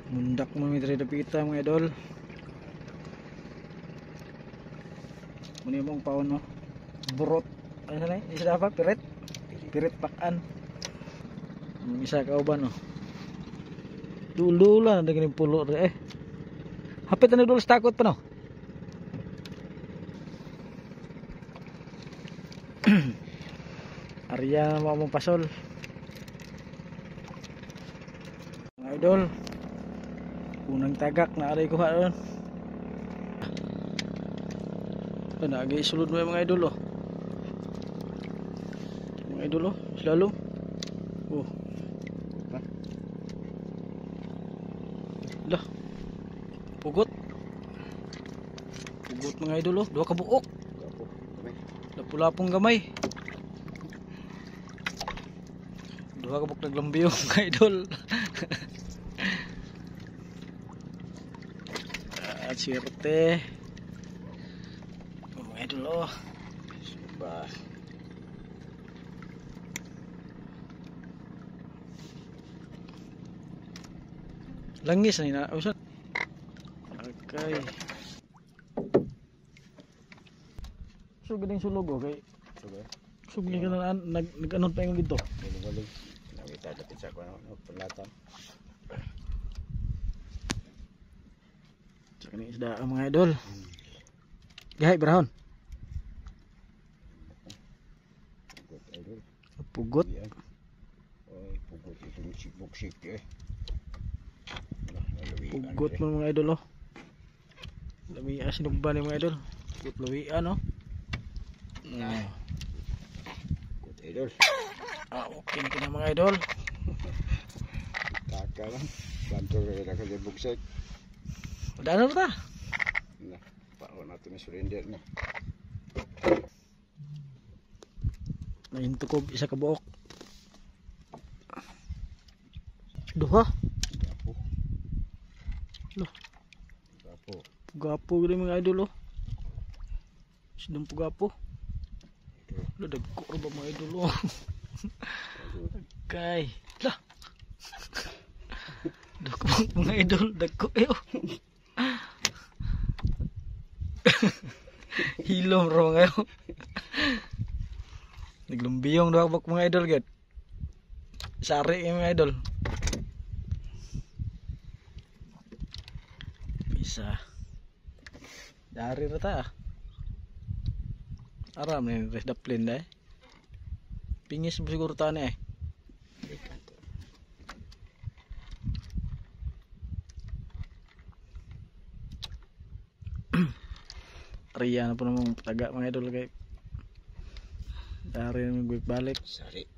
Mundak mo may dapita mga idol. Muni mong paon no. Burot. Ano na? Isa dapat pirit. Pirit pakan. Ang isa kauban no. Dulu lah dengan pulo hapit na dulu takot pa no. Arya mau mong pasol. Mga idol. Unang tagak na aray kuha doon. Nagay sulod mo mga idol oh. Mga idol oh, slalom. Oh. Lah. Pugot. Pugot mga idol oh, dua ka buok. Lapulapong gamay. Dua ka buok naglambiyong mga idol. Sirte mga idol oh. Subah. Langis na usap. Okay. So gading sulog okay. Sugli ka na nag-anon pa yung dito. Galing. Nawita dapit sa kuno pelatan. So kani isda ang mga idol. Gahay brahon. Pugot. Oy, pugot itong sibuk-sik eh. Pugot mo mga idol oh. Lami asinugba ni mga idol. Pugot lawian oh. Pugot idol. Okay na mga idol. Taka lang. Bantu rin ako sa bugsik. Udah ano ta? Nah, paon natin na surrender na. Nahinto ko isa ka buok. Duha. Gapo. Loh. Gapo. Pugapo gini mga idol oh. Sidang pugapo. Lo dagko ra ba mga idol oh. Okay. Lah. Dagko mga idol, dagko eh oh. Hilom ra mga idol. Naglumbiyong daw bak mga idol gid. Sari yung mga idol. Bisa. Dari na ta. Aram ni res daplin dai. Pingis siguro tane eh. Riya na po namang taga mga idol kay dari na balik. Sari.